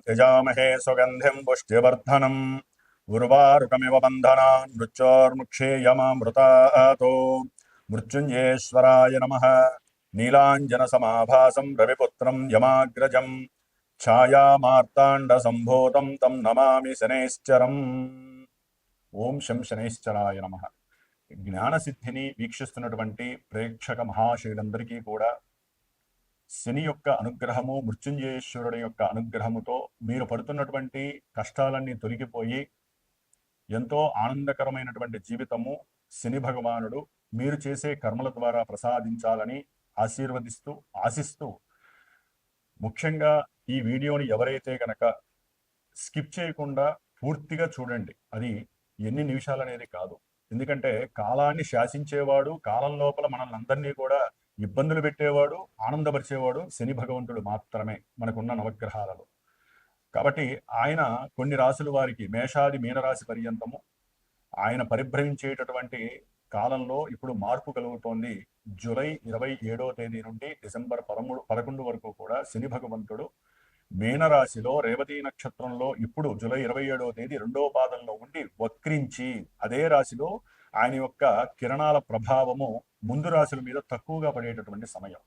యజామహే సుగంధిం పుష్టివర్ధనం ఉర్వారుకమివ బంధనాన్ మృత్యోర్ముక్షేయమామృతాతో మృత్యుంజయేశ్వరాయ నమః. నీలాంజన సమాభాసం రవిపుత్రం యమాగ్రజం ఛాయామార్తాండ సంభూతం తం నమామి శనైశ్చరం. ఓం శం శనైశ్చరాయ నమః. జ్ఞానసిద్ధిని వీక్షిస్తున్నటువంటి ప్రేక్షక మహాశయులందరికీ కూడా శని యొక్క అనుగ్రహము, మృత్యుంజయేశ్వరుడి యొక్క అనుగ్రహముతో మీరు పడుతున్నటువంటి కష్టాలన్నీ తొలగిపోయి ఎంతో ఆనందకరమైనటువంటి జీవితము శని భగవానుడు మీరు చేసే కర్మల ద్వారా ప్రసాదించాలని ఆశీర్వదిస్తూ ఆశిస్తూ, ముఖ్యంగా ఈ వీడియోని ఎవరైతే కనుక స్కిప్ చేయకుండా పూర్తిగా చూడండి. అది ఎన్ని నిమిషాలు అనేది కాదు, ఎందుకంటే కాలాన్ని శాసించేవాడు, కాలం లోపల మనల్ని అందరినీ కూడా ఇబ్బందులు పెట్టేవాడు, ఆనందపరిచేవాడు శని భగవంతుడు మాత్రమే మనకున్న నవగ్రహాలలో. కాబట్టి ఆయన కొన్ని రాశుల వారికి మేషాది మీనరాశి పర్యంతము ఆయన పరిభ్రమించేటటువంటి కాలంలో ఇప్పుడు మార్పు కలుగుతోంది. జూలై 27వ తేదీ నుండి డిసెంబర్ 11 వరకు కూడా శని భగవంతుడు మీనరాశిలో రేవతి నక్షత్రంలో ఇప్పుడు జూలై 27వ తేదీ 2వ పాదంలో ఉండి వక్రించి అదే రాశిలో ఆయన యొక్క కిరణాల ప్రభావము ముందు రాశుల మీద తక్కువగా పడేటటువంటి సమయం.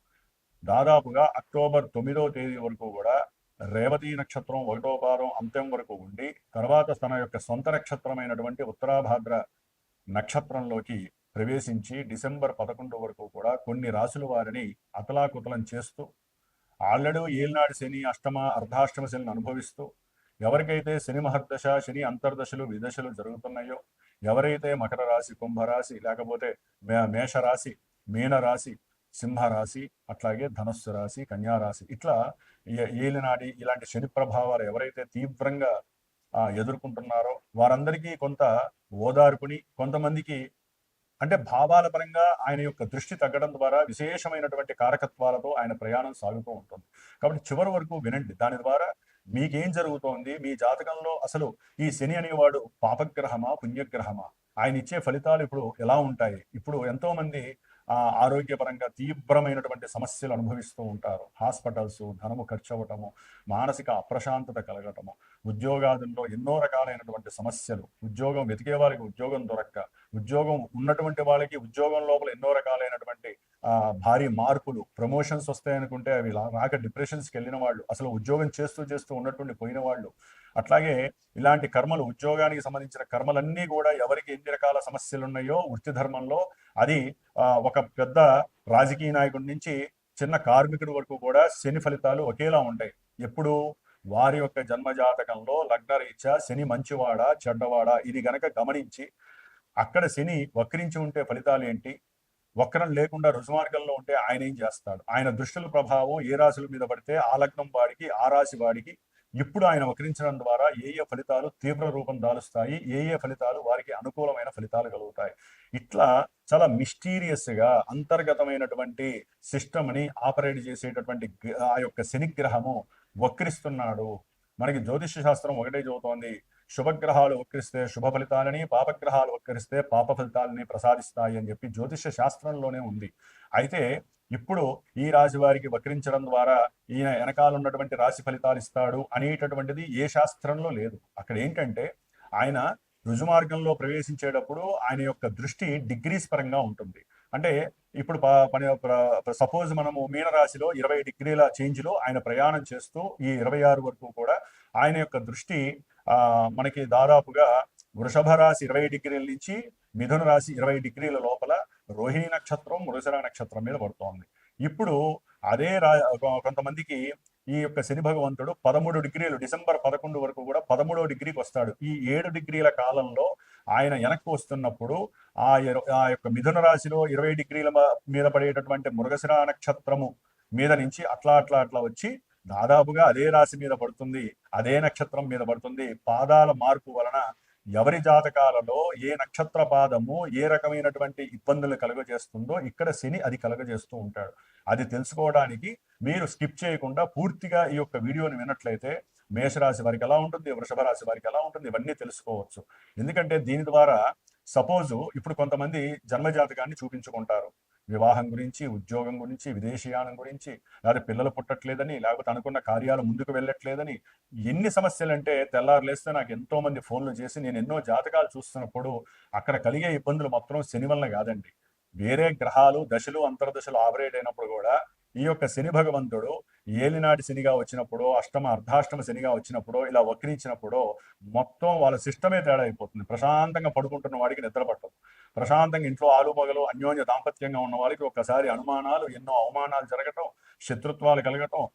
దాదాపుగా అక్టోబర్ 9వ తేదీ వరకు కూడా రేవతి నక్షత్రం 1వ పాదం అంత్యం వరకు ఉండి తర్వాత తన యొక్క సొంత నక్షత్రమైనటువంటి ఉత్తరాభాద్ర నక్షత్రంలోకి ప్రవేశించి డిసెంబర్ 11 వరకు కూడా కొన్ని రాశుల వారిని అతలాకుతలం చేస్తూ ఆల్రెడీ ఏలినాడు శని, అష్టమ అర్ధాష్టమ శనిని అనుభవిస్తూ ఎవరికైతే శని మహర్దశ, శని అంతర్దశలు విదశలు జరుగుతున్నాయో, ఎవరైతే మకర రాశి, కుంభరాశి, లేకపోతే మేషరాశి, మీనరాశి, సింహరాశి, అట్లాగే ధనస్సు రాశి, కన్యారాశి, ఇట్లా ఏలినాడి ఇలాంటి శని ప్రభావాలు ఎవరైతే తీవ్రంగా ఎదుర్కొంటున్నారో వారందరికీ కొంత ఓదార్పుని, కొంతమందికి అంటే భావాల పరంగా ఆయన యొక్క దృష్టి తగ్గడం ద్వారా విశేషమైనటువంటి కారకత్వాలతో ఆయన ప్రయాణం సాగుతూ ఉంటుంది. కాబట్టి చివరి వరకు వినండి. దాని ద్వారా మీకేం జరుగుతోంది, మీ జాతకంలో అసలు ఈ శని అనేవాడు పాపగ్రహమా, పుణ్యగ్రహమా, ఆయన ఇచ్చే ఫలితాలు ఇప్పుడు ఎలా ఉంటాయి. ఇప్పుడు ఎంతో మంది ఆరోగ్యపరంగా తీవ్రమైనటువంటి సమస్యలు అనుభవిస్తూ ఉంటారు. హాస్పిటల్స్, ధనము ఖర్చు అవ్వటము, మానసిక అప్రశాంతత కలగటము, ఉద్యోగాదుల్లో ఎన్నో రకాలైనటువంటి సమస్యలు, ఉద్యోగం వెతికే వాళ్ళకి ఉద్యోగం దొరక్క, ఉద్యోగం ఉన్నటువంటి వాళ్ళకి ఉద్యోగం లోపల ఎన్నో రకాలైనటువంటి భారీ మార్పులు, ప్రమోషన్స్ వస్తాయనుకుంటే అవి రాక డిప్రెషన్స్కి వెళ్ళిన వాళ్ళు, అసలు ఉద్యోగం చేస్తూ ఉన్నటువంటి పోయిన వాళ్ళు, అట్లాగే ఇలాంటి కర్మలు, ఉద్యోగానికి సంబంధించిన కర్మలన్నీ కూడా ఎవరికి ఎన్ని రకాల సమస్యలు ఉన్నాయో వృత్తి ధర్మంలో, అది ఒక పెద్ద రాజకీయ నాయకుడి నుంచి చిన్న కార్మికుడి వరకు కూడా శని ఫలితాలు ఒకేలా ఉంటాయి. ఎప్పుడు వారి యొక్క జన్మజాతకంలో లగ్నరీత్యా శని మంచివాడా చెడ్డవాడా ఇది గనక గమనించి అక్కడ శని వక్రించి ఉంటే ఫలితాలు ఏంటి, వక్రం లేకుండా రుజుమార్గంలో ఉంటే ఆయన ఏం చేస్తాడు, ఆయన దృష్టుల ప్రభావం ఏ రాశుల మీద పడితే ఆ లగ్నం వాడికి, ఆ రాశి వాడికి ఇప్పుడు ఆయన వక్రించడం ద్వారా ఏ ఫలితాలు తీవ్ర రూపం దాలుస్తాయి, ఏ ఫలితాలు వారికి అనుకూలమైన ఫలితాలు కలుగుతాయి. ఇట్లా చాలా మిస్టీరియస్గా అంతర్గతమైనటువంటి సిస్టమ్ని ఆపరేట్ చేసేటటువంటి ఆ యొక్క శనిగ్రహము వక్రిస్తున్నాడు. మనకి జ్యోతిష శాస్త్రం ఒకటే చెబుతోంది, శుభగ్రహాలు వక్రిస్తే శుభ ఫలితాలని, పాపగ్రహాలు వక్రిస్తే పాప ఫలితాలని ప్రసాదిస్తాయి అని చెప్పి జ్యోతిష శాస్త్రంలోనే ఉంది. అయితే ఇప్పుడు ఈ రాశి వారికి వక్రించడం ద్వారా ఈయన వెనకాల ఉన్నటువంటి రాశి ఫలితాలు ఇస్తాడు అనేటటువంటిది ఏ శాస్త్రంలో లేదు. అక్కడ ఏంటంటే ఆయన రుజుమార్గంలో ప్రవేశించేటప్పుడు ఆయన యొక్క దృష్టి డిగ్రీస్ పరంగా ఉంటుంది. అంటే ఇప్పుడు సపోజ్ మనము మీనరాశిలో 20 డిగ్రీల చేంజ్లో ఆయన ప్రయాణం చేస్తూ ఈ 26 వరకు కూడా ఆయన యొక్క దృష్టి మనకి దాదాపుగా వృషభ రాశి 20 డిగ్రీల నుంచి మిథున రాశి 20 డిగ్రీల లోపల రోహిణి నక్షత్రం, మృగశిర నక్షత్రం మీద పడుతోంది. ఇప్పుడు అదే కొంతమందికి ఈ యొక్క శని భగవంతుడు 13 డిగ్రీలు డిసెంబర్ 11 వరకు కూడా 13వ డిగ్రీకి వస్తాడు. ఈ 7 డిగ్రీల కాలంలో ఆయన వెనక్కి వస్తున్నప్పుడు ఆ యొక్క మిథున రాశిలో 20 డిగ్రీల మీద పడేటటువంటి మృగశిర నక్షత్రము మీద నుంచి అట్లా వచ్చి దాదాపుగా అదే రాశి మీద పడుతుంది, అదే నక్షత్రం మీద పడుతుంది. పాదాల మార్పు వలన ఎవరి జాతకాలలో ఏ నక్షత్ర పాదము ఏ రకమైనటువంటి ఇబ్బందులు కలుగజేస్తుందో ఇక్కడ శని అది కలుగజేస్తూ ఉంటాడు. అది తెలుసుకోవడానికి మీరు స్కిప్ చేయకుండా పూర్తిగా ఈ యొక్క వీడియోని విన్నట్లయితే మేషరాశి వారికి ఎలా ఉంటుంది, వృషభ రాశి వారికి ఎలా ఉంటుంది, ఇవన్నీ తెలుసుకోవచ్చు. ఎందుకంటే దీని ద్వారా సపోజు ఇప్పుడు కొంతమంది జన్మజాతకాన్ని చూపించుకుంటారు. వివాహం గురించి, ఉద్యోగం గురించి, విదేశీయానం గురించి, లేకపోతే పిల్లలు పుట్టట్లేదని, లేకపోతే అనుకున్న కార్యాలు ముందుకు వెళ్ళట్లేదని, ఎన్ని సమస్యలంటే తెల్లారు లేస్తే నాకు ఎంతో మంది ఫోన్లు చేసి నేను ఎన్నో జాతకాలు చూస్తున్నప్పుడు అక్కడ కలిగే ఇబ్బందులు మొత్తం శని వలన కాదండి. వేరే గ్రహాలు దశలు అంతర్దశలు ఆపరేట్ అయినప్పుడు కూడా ఈ యొక్క శని భగవంతుడు ఏలినాటి శనిగా వచ్చినప్పుడు, అష్టమ అర్ధాష్టమ శనిగా వచ్చినప్పుడు, ఇలా వక్రించినప్పుడు మొత్తం వాళ్ళ సిస్టమే తేడా అయిపోతుంది. ప్రశాంతంగా పడుకుంటున్న వాడికి నిద్ర పట్టదు. ప్రశాంతంగా ఇంట్లో ఆలుమగలు అన్యోన్య దాంపత్యంగా ఉన్న వాళ్ళకి ఒక్కసారి అనుమానాలు, ఎన్నో అవమానాలు జరగటం, శత్రుత్వాలు కలగటం,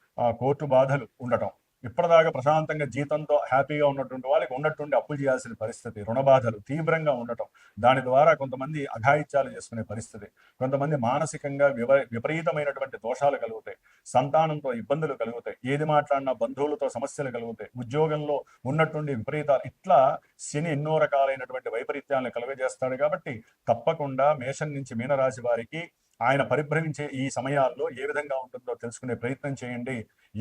కోర్టు బాధలు ఉండటం. ఇప్పటిదాకా ప్రశాంతంగా జీతంతో హ్యాపీగా ఉన్నటువంటి వాళ్ళకి ఉన్నట్టుండి అప్పులు చేయాల్సిన పరిస్థితి, రుణ బాధలు తీవ్రంగా ఉండటం, దాని ద్వారా కొంతమంది అఘాయిత్యాలు చేసుకునే పరిస్థితి, కొంతమంది మానసికంగా విపరీతమైనటువంటి దోషాలు కలుగుతాయి, సంతానంతో ఇబ్బందులు కలుగుతాయి, ఏది మాట్లాడినా బంధువులతో సమస్యలు కలుగుతాయి, ఉద్యోగంలో ఉన్నట్టుండి విపరీతాలు, ఇట్లా శని ఎన్నో రకాలైనటువంటి వైపరీత్యాలను కలుగజేస్తాడు. కాబట్టి తప్పకుండా మేషం నుంచి మీనరాశి వారికి ఆయన పరిభ్రమించే ఈ సమయాల్లో ఏ విధంగా ఉంటుందో తెలుసుకునే ప్రయత్నం చేయండి.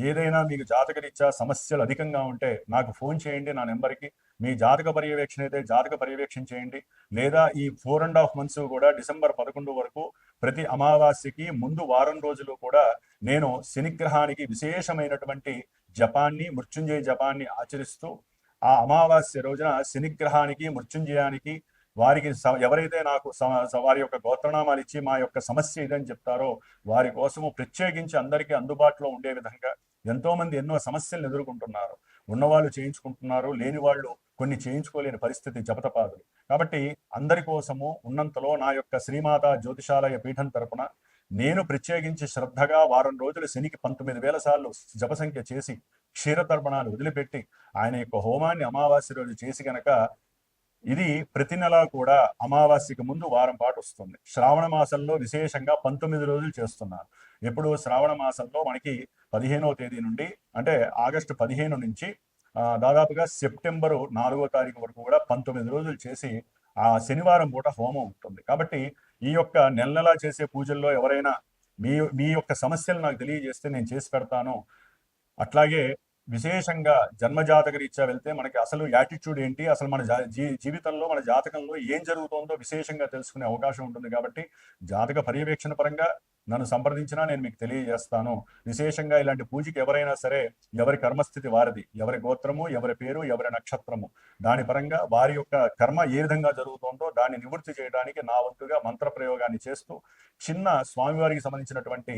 ఏదైనా మీకు జాతకరీత్యా సమస్యలు అధికంగా ఉంటే నాకు ఫోన్ చేయండి నా నెంబర్కి. మీ జాతక పర్యవేక్షణ అయితే జాతక పర్యవేక్షణ చేయండి. లేదా ఈ 4.5 months కూడా డిసెంబర్ 11 వరకు ప్రతి అమావాస్యకి ముందు వారం రోజులు కూడా నేను శనిగ్రహానికి విశేషమైనటువంటి జపాన్ని, మృత్యుంజయ జపాన్ని ఆచరిస్తూ ఆ అమావాస్య రోజున శనిగ్రహానికి, మృత్యుంజయానికి వారికి ఎవరైతే నాకు వారి యొక్క గోత్రనామాలు ఇచ్చి మా యొక్క సమస్య ఇదని చెప్తారో వారి కోసము ప్రత్యేకించి అందరికీ అందుబాటులో ఉండే విధంగా ఎంతో మంది ఎన్నో సమస్యలను ఎదుర్కొంటున్నారు. ఉన్నవాళ్ళు చేయించుకుంటున్నారు, లేని వాళ్ళు కొన్ని చేయించుకోలేని పరిస్థితి జపతపాదులు. కాబట్టి అందరి కోసము ఉన్నంతలో నా యొక్క శ్రీమాత జ్యోతిషాలయ పీఠం తరపున నేను ప్రత్యేకించి శ్రద్ధగా వారం రోజులు శనికి 19,000 సార్లు జపసంఖ్య చేసి క్షీరతర్పణాలు వదిలిపెట్టి ఆయన యొక్క హోమాన్ని అమావాస్య రోజు చేసి గనక ఇది ప్రతి నెల కూడా అమావాస్యకి ముందు వారం పాటు వస్తుంది. శ్రావణ మాసంలో విశేషంగా 19 రోజులు చేస్తున్నారు. ఎప్పుడు శ్రావణ మాసంలో మనకి 15వ తేదీ నుండి అంటే ఆగస్టు 15 నుంచి దాదాపుగా సెప్టెంబరు 4వ తారీఖు వరకు కూడా 19 రోజులు చేసి ఆ శనివారం పూట హోమం ఉంటుంది. కాబట్టి ఈ యొక్క నెల చేసే పూజల్లో ఎవరైనా మీ యొక్క సమస్యలు నాకు తెలియజేస్తే నేను చేసి పెడతాను. అట్లాగే విశేషంగా జన్మజాతక రీత్యా వెళ్తే మనకి అసలు యాటిట్యూడ్ ఏంటి, అసలు మన జీవితంలో మన జాతకంలో ఏం జరుగుతుందో విశేషంగా తెలుసుకునే అవకాశం ఉంటుంది. కాబట్టి జాతక పర్యవేక్షణ పరంగా నన్ను సంప్రదించినా నేను మీకు తెలియజేస్తాను. విశేషంగా ఇలాంటి పూజకి ఎవరైనా సరే ఎవరి కర్మస్థితి వారిది, ఎవరి గోత్రము, ఎవరి పేరు, ఎవరి నక్షత్రము, దాని పరంగా వారి యొక్క కర్మ ఏ విధంగా జరుగుతుందో దాన్ని నివృత్తి చేయడానికి నా వంతుగా మంత్ర ప్రయోగాన్ని చేస్తూ చిన్న స్వామివారికి సంబంధించినటువంటి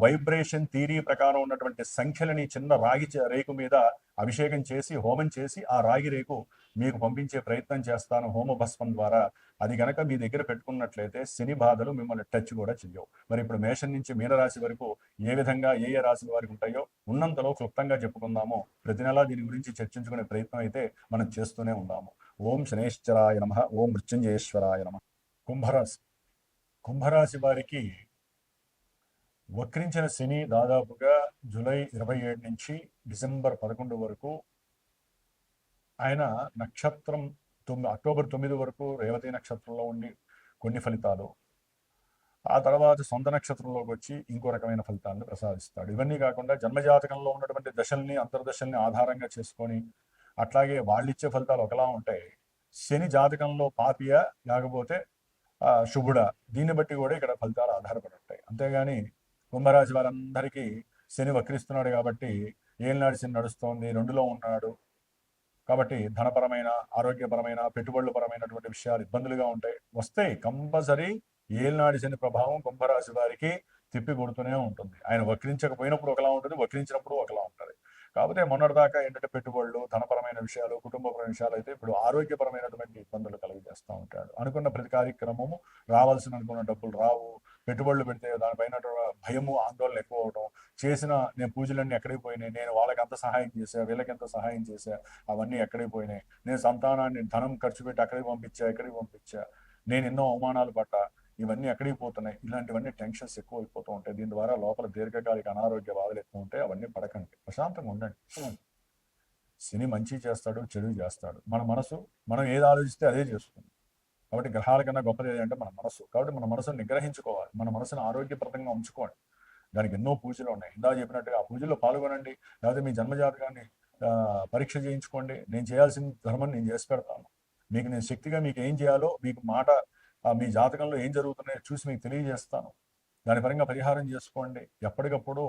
వైబ్రేషన్ థియరీ ప్రకారం ఉన్నటువంటి సంఖ్యలని చిన్న రాగి రేకు మీద అభిషేకం చేసి హోమం చేసి ఆ రాగి రేకు మీకు పంపించే ప్రయత్నం చేస్తాను హోమ భస్మం ద్వారా. అది గనక మీ దగ్గర పెట్టుకున్నట్లయితే శని బాధలు మిమ్మల్ని టచ్ కూడా చెయ్యవు. మరి ఇప్పుడు మేషం నుంచి మీనరాశి వరకు ఏ విధంగా ఏ రాశి వారికి ఉంటాయో ఉన్నంతలో క్లుప్తంగా చెప్పుకుందాము. ప్రతి నెలా దీని గురించి చర్చించుకునే ప్రయత్నం అయితే మనం చేస్తూనే ఉన్నాము. ఓం శనేశ్వరాయ నమః, ఓం మృత్యుంజయేశ్వరాయ నమః. కుంభరాశి వారికి వక్రించిన శని దాదాపుగా జూలై 27 నుంచి డిసెంబర్ 11 వరకు ఆయన నక్షత్రం అక్టోబర్ 9 వరకు రేవతి నక్షత్రంలో ఉండి కొన్ని ఫలితాలు, ఆ తర్వాత సొంత నక్షత్రంలోకి వచ్చి ఇంకో రకమైన ఫలితాలను ప్రసాదిస్తాడు. ఇవన్నీ కాకుండా జన్మజాతకంలో ఉన్నటువంటి దశల్ని అంతర్దశల్ని ఆధారంగా చేసుకొని అట్లాగే వాళ్ళిచ్చే ఫలితాలు ఒకలా ఉంటాయి. శని జాతకంలో పాపియా లేకపోతే శుభుడా, దీన్ని బట్టి కూడా ఇక్కడ ఫలితాలు ఆధారపడి ఉంటాయి. అంతేగాని కుంభరాశి వారందరికీ శని వక్రిస్తున్నాడు కాబట్టి ఏలినాడు శని నడుస్తోంది, 2లో ఉన్నాడు కాబట్టి ధనపరమైన, ఆరోగ్యపరమైన, పెట్టుబడుల పరమైనటువంటి విషయాలు ఇబ్బందులుగా ఉంటాయి, వస్తాయి కంపల్సరీ. ఏలినాడు శని ప్రభావం కుంభరాశి వారికి తిప్పి కొడుతూనే ఉంటుంది. ఆయన వక్రించకపోయినప్పుడు ఒకలా ఉంటుంది, వక్రించినప్పుడు ఒకలా ఉంటుంది. కాకపోతే మొన్నటిదాకా ఏంటంటే పెట్టుబడులు, ధనపరమైన విషయాలు, కుటుంబపరమైన విషయాలు అయితే ఇప్పుడు ఆరోగ్యపరమైనటువంటి ఇబ్బందులు కలిగజేస్తూ ఉంటాడు. అనుకున్న ప్రతి కార్యక్రమము రావాల్సిన అనుకున్న డబ్బులు రావు, పెట్టుబడులు పెడితే దానిపైన భయము, ఆందోళన ఎక్కువ అవడం, చేసిన నేను పూజలన్నీ ఎక్కడికి పోయినాయి, నేను వాళ్ళకి ఎంత సహాయం చేశా, వీళ్ళకి ఎంత సహాయం చేశా, అవన్నీ ఎక్కడికి పోయినాయి, నేను సంతానాన్ని ధనం ఖర్చు పెట్టి ఎక్కడికి పంపించా, నేను ఎన్నో అవమానాలు పడ్డా, ఇవన్నీ ఎక్కడికి పోతున్నాయి, ఇలాంటివన్నీ టెన్షన్స్ ఎక్కువ అయిపోతూ ఉంటాయి. దీని ద్వారా లోపల దీర్ఘకాలిక అనారోగ్య బాధలు ఎక్కువ ఉంటాయి. అవన్నీ పడకండి, ప్రశాంతంగా ఉండండి. శని మంచి చేస్తాడు, చెడు చేస్తాడు. మన మనసు మనం ఏది ఆలోచిస్తే అదే చేస్తుంది. కాబట్టి గ్రహాల కన్నా గొప్పది ఏంటంటే మన మనసు. కాబట్టి మన మనసును నిగ్రహించుకోవాలి, మన మనసును ఆరోగ్యప్రదంగా ఉంచుకోండి. దానికి ఎన్నో పూజలు ఉన్నాయి. ఇందా చెప్పినట్టుగా ఆ పూజల్లో పాల్గొనండి. లేకపోతే మీ జన్మజాతకాన్ని పరీక్ష చేయించుకోండి. నేను చేయాల్సిన ధర్మం నేను చేసి పెడతాను. మీకు నేను శక్తిగా మీకు ఏం చేయాలో, మీకు మాట మీ జాతకంలో ఏం జరుగుతున్నాయో చూసి మీకు తెలియజేస్తాను. దాని పరంగా పరిహారం చేసుకోండి. ఎప్పటికప్పుడు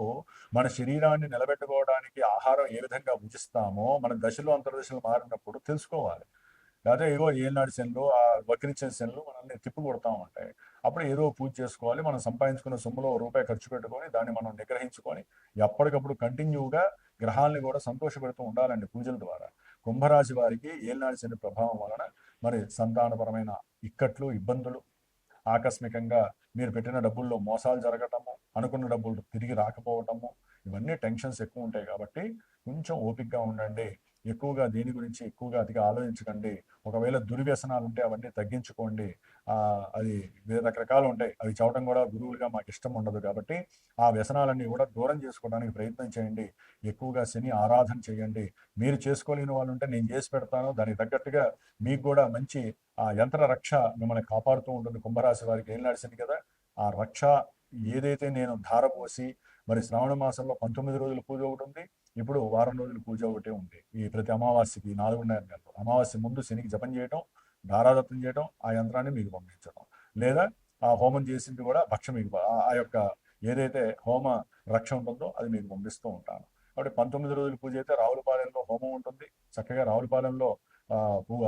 మన శరీరాన్ని నిలబెట్టుకోవడానికి ఆహారం ఏ విధంగా భుజిస్తామో మన దశలు అంతర్దశలు మారినప్పుడు తెలుసుకోవాలి. లేకపోతే ఏవో ఏలినాటి శనులు, ఆ వక్రించిన శనులు మనల్ని తిప్పి కొడతా ఉంటాయి. అప్పుడు ఏదో పూజ చేసుకోవాలి. మనం సంపాదించుకున్న సొమ్ములో రూపాయి ఖర్చు పెట్టుకొని దాన్ని మనం నిగ్రహించుకొని ఎప్పటికప్పుడు కంటిన్యూగా గ్రహాలని కూడా సంతోషపెడుతూ ఉండాలండి పూజల ద్వారా. కుంభరాశి వారికి ఏలినాటి శని ప్రభావం వలన మరి సంతానపరమైన ఇక్కట్లు, ఇబ్బందులు, ఆకస్మికంగా మీరు పెట్టిన డబ్బుల్లో మోసాలు జరగటము, అనుకున్న డబ్బులు తిరిగి రాకపోవటము, ఇవన్నీ టెన్షన్స్ ఎక్కువ ఉంటాయి కాబట్టి కొంచెం ఓపికగా ఉండండి. ఎక్కువగా దీని గురించి ఎక్కువగా అతిగా ఆలోచించకండి. ఒకవేళ దుర్వ్యసనాలు ఉంటే అవన్నీ తగ్గించుకోండి. అది రకరకాలు ఉంటాయి. అవి చవటం కూడా గురువులుగా మాకు ఇష్టం ఉండదు కాబట్టి ఆ వ్యసనాలన్నీ కూడా దూరం చేసుకోవడానికి ప్రయత్నం చేయండి. ఎక్కువగా శని ఆరాధన చేయండి. మీరు చేసుకోలేని వాళ్ళు ఉంటే నేను చేసి పెడతాను. దానికి తగ్గట్టుగా మీకు కూడా మంచి ఆ యంత్ర రక్ష మిమ్మల్ని కాపాడుతూ ఉంటుంది. కుంభరాశి వారికి ఏం నడిచింది కదా, ఆ రక్ష ఏదైతే నేను ధారపోసి మరి శ్రావణ మాసంలో 19 రోజుల పూజ ఒకటి ఉంది. ఇప్పుడు వారం రోజుల పూజ ఒకటే ఉంది. ఈ ప్రతి అమావాస్యకి 4.5 నెలలు అమావాస్య ముందు శనికి జపం చేయటం, ధారాదత్తం చేయటం, ఆ యంత్రాన్ని మీకు పంపించడం, లేదా ఆ హోమం చేసింది కూడా భక్ష మీకు ఆ యొక్క ఏదైతే హోమ రక్ష ఉంటుందో అది మీకు పంపిస్తూ ఉంటాను. కాబట్టి 19 రోజుల పూజ అయితే రావులపాలెంలో హోమం ఉంటుంది. చక్కగా రావులపాలెంలో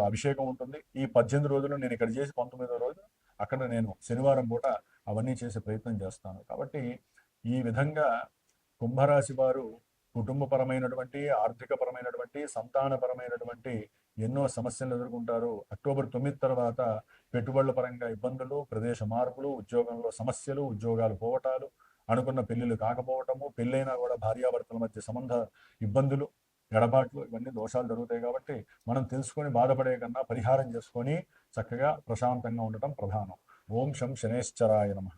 అభిషేకం ఉంటుంది. ఈ 18 రోజులు నేను ఇక్కడ చేసి 19వ రోజు అక్కడ నేను శనివారం పూట అవన్నీ చేసే ప్రయత్నం చేస్తాను. కాబట్టి ఈ విధంగా కుంభరాశి వారు కుటుంబపరమైనటువంటి, ఆర్థికపరమైనటువంటి, సంతానపరమైనటువంటి ఎన్నో సమస్యలు ఎదుర్కొంటారు. అక్టోబర్ 9 తర్వాత పెట్టుబడుల పరంగా ఇబ్బందులు, ప్రదేశ మార్పులు, ఉద్యోగంలో సమస్యలు, ఉద్యోగాలు పోవటాలు, అనుకున్న పెళ్లిళ్ళు కాకపోవటము, పెళ్ళైనా కూడా భార్యాభర్తల మధ్య సంబంధ ఇబ్బందులు, ఎడబాట్లు, ఇవన్నీ దోషాలు జరుగుతాయి. కాబట్టి మనం తెలుసుకొని బాధపడే కన్నా పరిహారం చేసుకొని చక్కగా ప్రశాంతంగా ఉండటం ప్రధానం. ఓం శం శనేశ్వరాయ నమః.